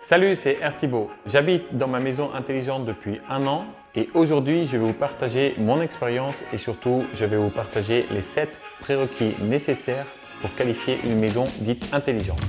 Salut, c'est Thibaut. J'habite dans ma maison intelligente depuis 1 an et aujourd'hui, je vais vous partager mon expérience et surtout, je vais vous partager les 7 prérequis nécessaires pour qualifier une maison dite intelligente.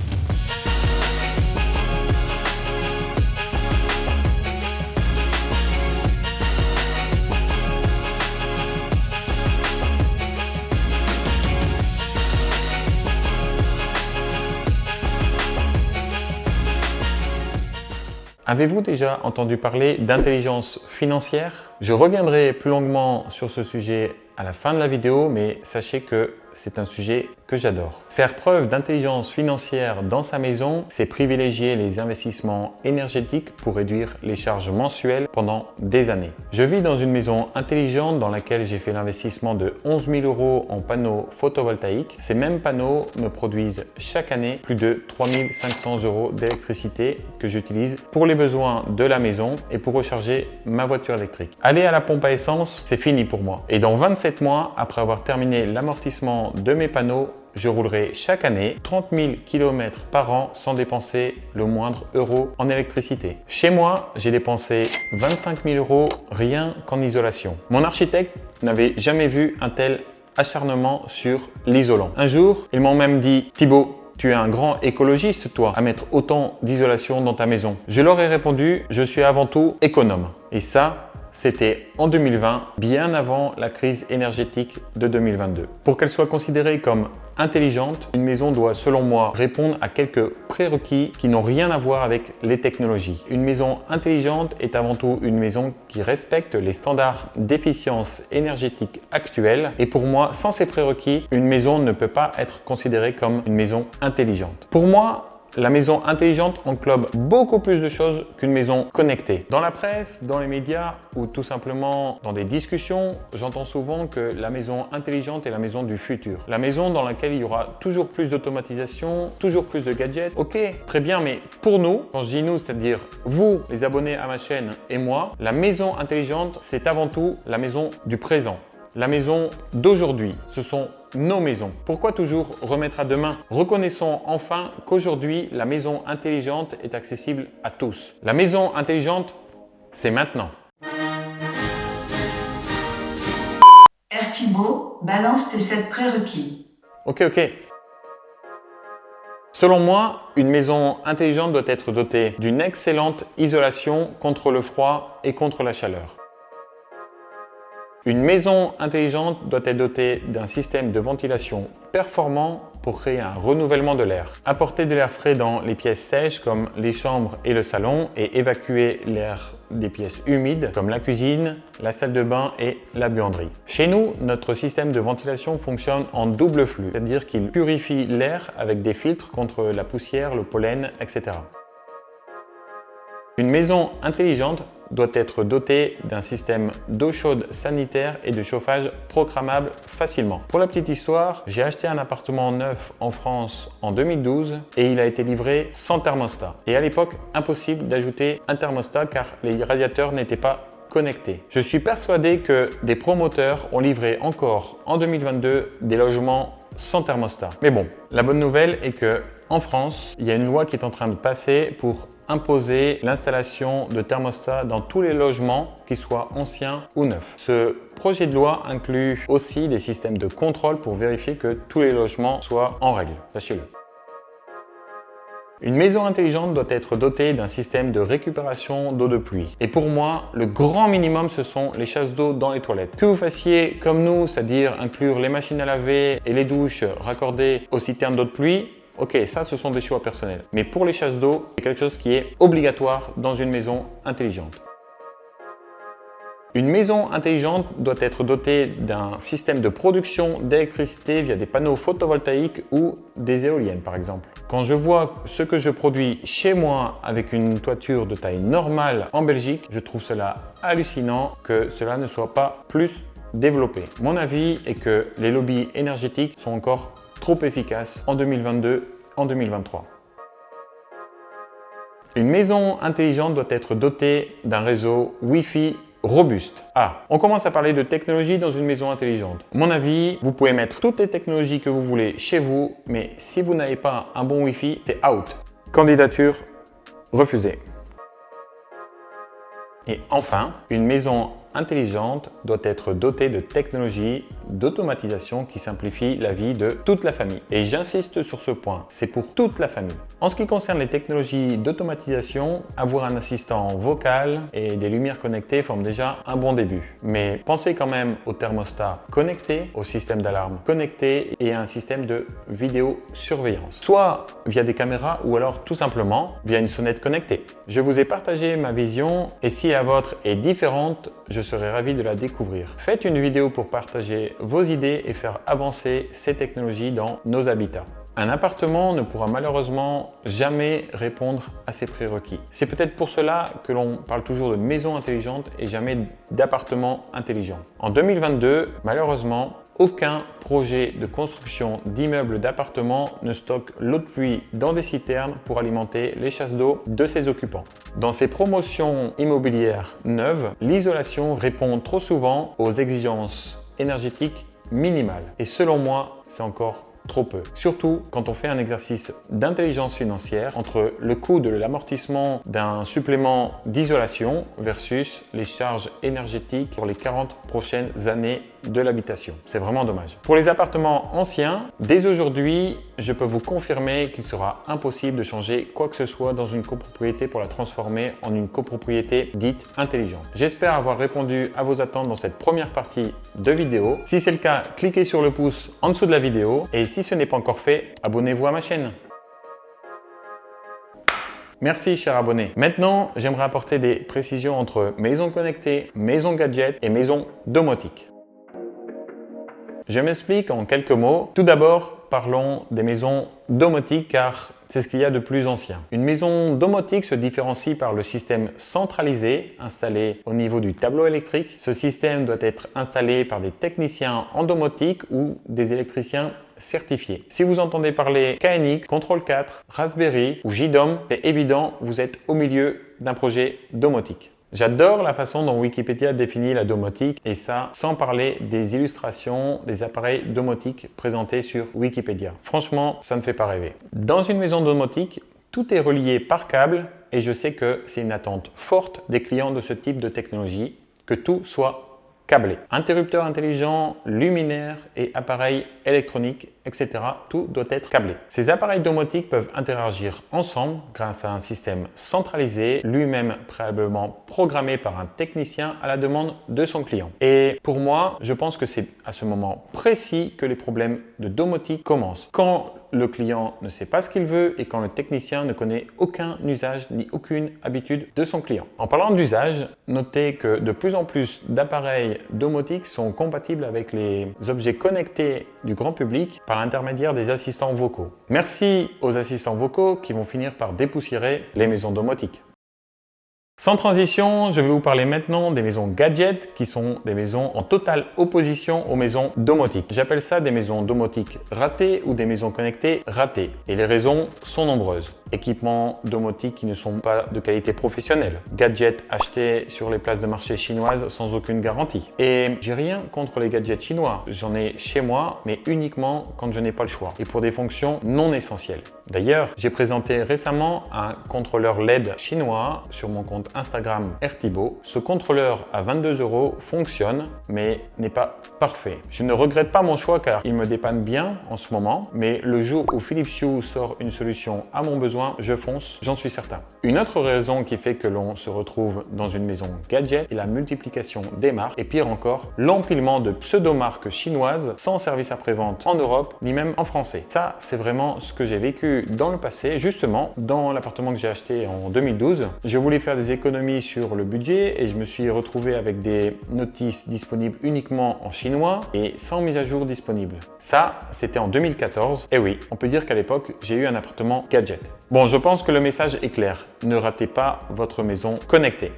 Avez-vous déjà entendu parler d'intelligence financière? Je reviendrai plus longuement sur ce sujet à la fin de la vidéo, mais sachez que c'est un sujet que j'adore. Faire preuve d'intelligence financière dans sa maison, c'est privilégier les investissements énergétiques pour réduire les charges mensuelles pendant des années. Je vis dans une maison intelligente dans laquelle j'ai fait l'investissement de 11 000 € en panneaux photovoltaïques. Ces mêmes panneaux me produisent chaque année plus de 3 500 € d'électricité que j'utilise pour les besoins de la maison et pour recharger ma voiture électrique. Aller à la pompe à essence, c'est fini pour moi. Et dans 27 mois, après avoir terminé l'amortissement de mes panneaux, je roulerai chaque année 30 000 km par an sans dépenser le moindre euro en électricité. Chez moi, j'ai dépensé 25 000 € rien qu'en isolation. Mon architecte n'avait jamais vu un tel acharnement sur l'isolant. Un jour, ils m'ont même dit « Thibaut, tu es un grand écologiste, toi, à mettre autant d'isolation dans ta maison. » Je leur ai répondu « Je suis avant tout économe. » Et ça, c'était en 2020, bien avant la crise énergétique de 2022. Pour qu'elle soit considérée comme intelligente, une maison doit, selon moi, répondre à quelques prérequis qui n'ont rien à voir avec les technologies. Une maison intelligente est avant tout une maison qui respecte les standards d'efficience énergétique actuels. Et pour moi, sans ces prérequis, une maison ne peut pas être considérée comme une maison intelligente. Pour moi, la maison intelligente englobe beaucoup plus de choses qu'une maison connectée. Dans la presse, dans les médias ou tout simplement dans des discussions, j'entends souvent que la maison intelligente est la maison du futur. La maison dans laquelle il y aura toujours plus d'automatisation, toujours plus de gadgets. Ok, très bien, mais pour nous, quand je dis nous, c'est-à-dire vous, les abonnés à ma chaîne et moi, la maison intelligente, c'est avant tout la maison du présent. La maison d'aujourd'hui, ce sont nos maisons. Pourquoi toujours remettre à demain? Reconnaissons enfin qu'aujourd'hui, la maison intelligente est accessible à tous. La maison intelligente, c'est maintenant. Thibaut, balance tes 7 prérequis. Ok. Selon moi, une maison intelligente doit être dotée d'une excellente isolation contre le froid et contre la chaleur. Une maison intelligente doit être dotée d'un système de ventilation performant pour créer un renouvellement de l'air. Apporter de l'air frais dans les pièces sèches comme les chambres et le salon et évacuer l'air des pièces humides comme la cuisine, la salle de bain et la buanderie. Chez nous, notre système de ventilation fonctionne en double flux, c'est-à-dire qu'il purifie l'air avec des filtres contre la poussière, le pollen, etc. Une maison intelligente doit être dotée d'un système d'eau chaude sanitaire et de chauffage programmable facilement. Pour la petite histoire, j'ai acheté un appartement neuf en France en 2012 et il a été livré sans thermostat. Et à l'époque, impossible d'ajouter un thermostat car les radiateurs n'étaient pas connectés. Je suis persuadé que des promoteurs ont livré encore en 2022 des logements sans thermostat. Mais bon, la bonne nouvelle est que en France, il y a une loi qui est en train de passer pour imposer l'installation de thermostats dans tous les logements, qu'ils soient anciens ou neufs. Ce projet de loi inclut aussi des systèmes de contrôle pour vérifier que tous les logements soient en règle. Sachez-le. Une maison intelligente doit être dotée d'un système de récupération d'eau de pluie. Et pour moi, le grand minimum, ce sont les chasses d'eau dans les toilettes. Que vous fassiez comme nous, c'est-à-dire inclure les machines à laver et les douches raccordées aux citernes d'eau de pluie, ok, ça, ce sont des choix personnels. Mais pour les chasses d'eau, c'est quelque chose qui est obligatoire dans une maison intelligente. Une maison intelligente doit être dotée d'un système de production d'électricité via des panneaux photovoltaïques ou des éoliennes par exemple. Quand je vois ce que je produis chez moi avec une toiture de taille normale en Belgique, je trouve cela hallucinant que cela ne soit pas plus développé. Mon avis est que les lobbies énergétiques sont encore trop efficaces en 2022, en 2023. Une maison intelligente doit être dotée d'un réseau Wi-Fi robuste. Ah, on commence à parler de technologie dans une maison intelligente. À mon avis, vous pouvez mettre toutes les technologies que vous voulez chez vous, mais si vous n'avez pas un bon Wi-Fi, c'est out. Candidature Refusé. Et enfin, une maison intelligente doit être dotée de technologies d'automatisation qui simplifient la vie de toute la famille. Et j'insiste sur ce point, c'est pour toute la famille. En ce qui concerne les technologies d'automatisation, avoir un assistant vocal et des lumières connectées forme déjà un bon début. Mais pensez quand même au thermostat connecté, au système d'alarme connecté et à un système de vidéosurveillance. Soit via des caméras ou alors tout simplement via une sonnette connectée. Je vous ai partagé ma vision et si la vôtre est différente, je serai ravi de la découvrir. Faites une vidéo pour partager vos idées et faire avancer ces technologies dans nos habitats. Un appartement ne pourra malheureusement jamais répondre à ces prérequis. C'est peut-être pour cela que l'on parle toujours de maison intelligente et jamais d'appartement intelligent. En 2022, malheureusement, aucun projet de construction d'immeubles d'appartements ne stocke l'eau de pluie dans des citernes pour alimenter les chasses d'eau de ses occupants. Dans ces promotions immobilières neuves, l'isolation répond trop souvent aux exigences énergétiques minimales. Et selon moi, c'est encore trop peu. Surtout quand on fait un exercice d'intelligence financière entre le coût de l'amortissement d'un supplément d'isolation versus les charges énergétiques pour les 40 prochaines années de l'habitation. C'est vraiment dommage. Pour les appartements anciens, dès aujourd'hui, je peux vous confirmer qu'il sera impossible de changer quoi que ce soit dans une copropriété pour la transformer en une copropriété dite intelligente. J'espère avoir répondu à vos attentes dans cette première partie de vidéo. Si c'est le cas, cliquez sur le pouce en dessous de la vidéo et si ce n'est pas encore fait, abonnez-vous à ma chaîne. Merci cher abonné. Maintenant, j'aimerais apporter des précisions entre maison connectée, maison gadget et maison domotique. Je m'explique en quelques mots. Tout d'abord, parlons des maisons domotiques car c'est ce qu'il y a de plus ancien. Une maison domotique se différencie par le système centralisé installé au niveau du tableau électrique. Ce système doit être installé par des techniciens en domotique ou des électriciens certifiés. Si vous entendez parler KNX, Control 4, Raspberry ou JDOM, c'est évident, vous êtes au milieu d'un projet domotique. J'adore la façon dont Wikipédia définit la domotique et ça sans parler des illustrations des appareils domotiques présentés sur Wikipédia. Franchement, ça ne fait pas rêver. Dans une maison domotique, tout est relié par câble et je sais que c'est une attente forte des clients de ce type de technologie que tout soit câblé. Interrupteurs intelligents, luminaires et appareils électroniques, etc. Tout doit être câblé. Ces appareils domotiques peuvent interagir ensemble grâce à un système centralisé, lui-même préalablement programmé par un technicien à la demande de son client. Et pour moi, je pense que c'est à ce moment précis que les problèmes de domotique commencent. Quand le client ne sait pas ce qu'il veut et quand le technicien ne connaît aucun usage ni aucune habitude de son client. En parlant d'usage, notez que de plus en plus d'appareils domotiques sont compatibles avec les objets connectés du grand public par l'intermédiaire des assistants vocaux. Merci aux assistants vocaux qui vont finir par dépoussiérer les maisons domotiques. Sans transition, je vais vous parler maintenant des maisons gadgets qui sont des maisons en totale opposition aux maisons domotiques. J'appelle ça des maisons domotiques ratées ou des maisons connectées ratées. Et les raisons sont nombreuses. Équipements domotiques qui ne sont pas de qualité professionnelle. Gadgets achetés sur les places de marché chinoises sans aucune garantie. Et j'ai rien contre les gadgets chinois. J'en ai chez moi, mais uniquement quand je n'ai pas le choix et pour des fonctions non essentielles. D'ailleurs, j'ai présenté récemment un contrôleur LED chinois sur mon compte Instagram Airtibo. Ce contrôleur à 22 € fonctionne mais n'est pas parfait. Je ne regrette pas mon choix car il me dépanne bien en ce moment, mais le jour où Philips Hue sort une solution à mon besoin, je fonce, j'en suis certain. Une autre raison qui fait que l'on se retrouve dans une maison gadget est la multiplication des marques et pire encore, l'empilement de pseudo-marques chinoises sans service après-vente en Europe ni même en français. Ça, c'est vraiment ce que j'ai vécu dans le passé. Justement, dans l'appartement que j'ai acheté en 2012, je voulais faire des économies sur le budget et je me suis retrouvé avec des notices disponibles uniquement en chinois et sans mise à jour disponible. Ça, c'était en 2014. Et oui, on peut dire qu'à l'époque, j'ai eu un appartement gadget. Bon, je pense que le message est clair. Ne ratez pas votre maison connectée.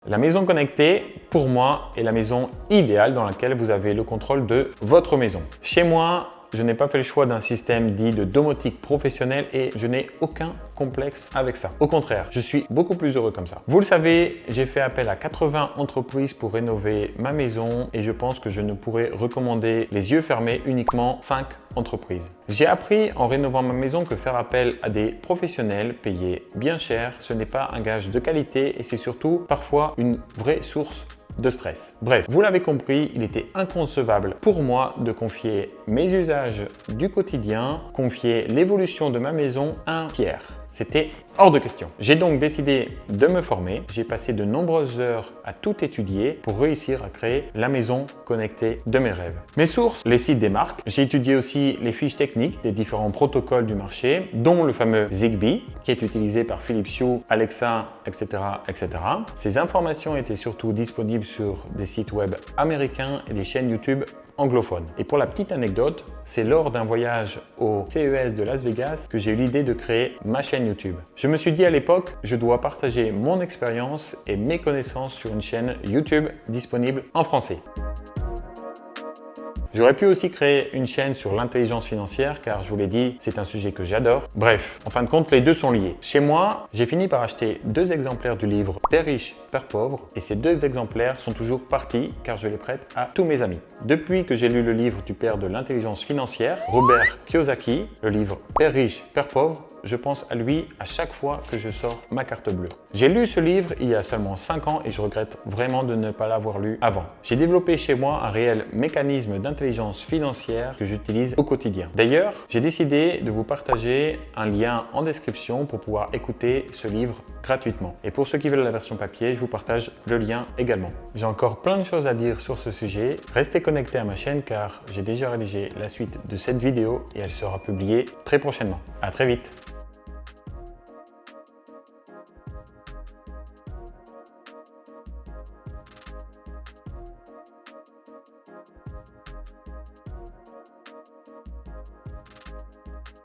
La maison connectée, pour moi, est la maison idéale dans laquelle vous avez le contrôle de votre maison. Chez moi, je n'ai pas fait le choix d'un système dit de domotique professionnel et je n'ai aucun complexe avec ça. Au contraire, je suis beaucoup plus heureux comme ça. Vous le savez, j'ai fait appel à 80 entreprises pour rénover ma maison et je pense que je ne pourrais recommander les yeux fermés uniquement 5 entreprises. J'ai appris en rénovant ma maison que faire appel à des professionnels payés bien cher, ce n'est pas un gage de qualité et c'est surtout parfois une vraie source de stress. Bref, vous l'avez compris, il était inconcevable pour moi de confier mes usages du quotidien, confier l'évolution de ma maison à un tiers. C'était hors de question. J'ai donc décidé de me former. J'ai passé de nombreuses heures à tout étudier pour réussir à créer la maison connectée de mes rêves. Mes sources, les sites des marques. J'ai étudié aussi les fiches techniques des différents protocoles du marché, dont le fameux Zigbee, qui est utilisé par Philips Hue, Alexa, etc., etc. Ces informations étaient surtout disponibles sur des sites web américains et des chaînes YouTube anglophones. Et pour la petite anecdote, c'est lors d'un voyage au CES de Las Vegas que j'ai eu l'idée de créer ma chaîne YouTube. Je me suis dit à l'époque, je dois partager mon expérience et mes connaissances sur une chaîne YouTube disponible en français. J'aurais pu aussi créer une chaîne sur l'intelligence financière car je vous l'ai dit, c'est un sujet que j'adore. Bref, en fin de compte, les deux sont liés. Chez moi, j'ai fini par acheter 2 exemplaires du livre Père riche, Père pauvre et ces 2 exemplaires sont toujours partis car je les prête à tous mes amis. Depuis que j'ai lu le livre du père de l'intelligence financière, Robert Kiyosaki, le livre Père riche, Père pauvre, je pense à lui à chaque fois que je sors ma carte bleue. J'ai lu ce livre il y a seulement 5 ans et je regrette vraiment de ne pas l'avoir lu avant. J'ai développé chez moi un réel mécanisme d'intelligence financière que j'utilise au quotidien. D'ailleurs, j'ai décidé de vous partager un lien en description pour pouvoir écouter ce livre gratuitement. Et pour ceux qui veulent la version papier, je vous partage le lien également. J'ai encore plein de choses à dire sur ce sujet. Restez connectés à ma chaîne car j'ai déjà rédigé la suite de cette vidéo et elle sera publiée très prochainement. À très vite.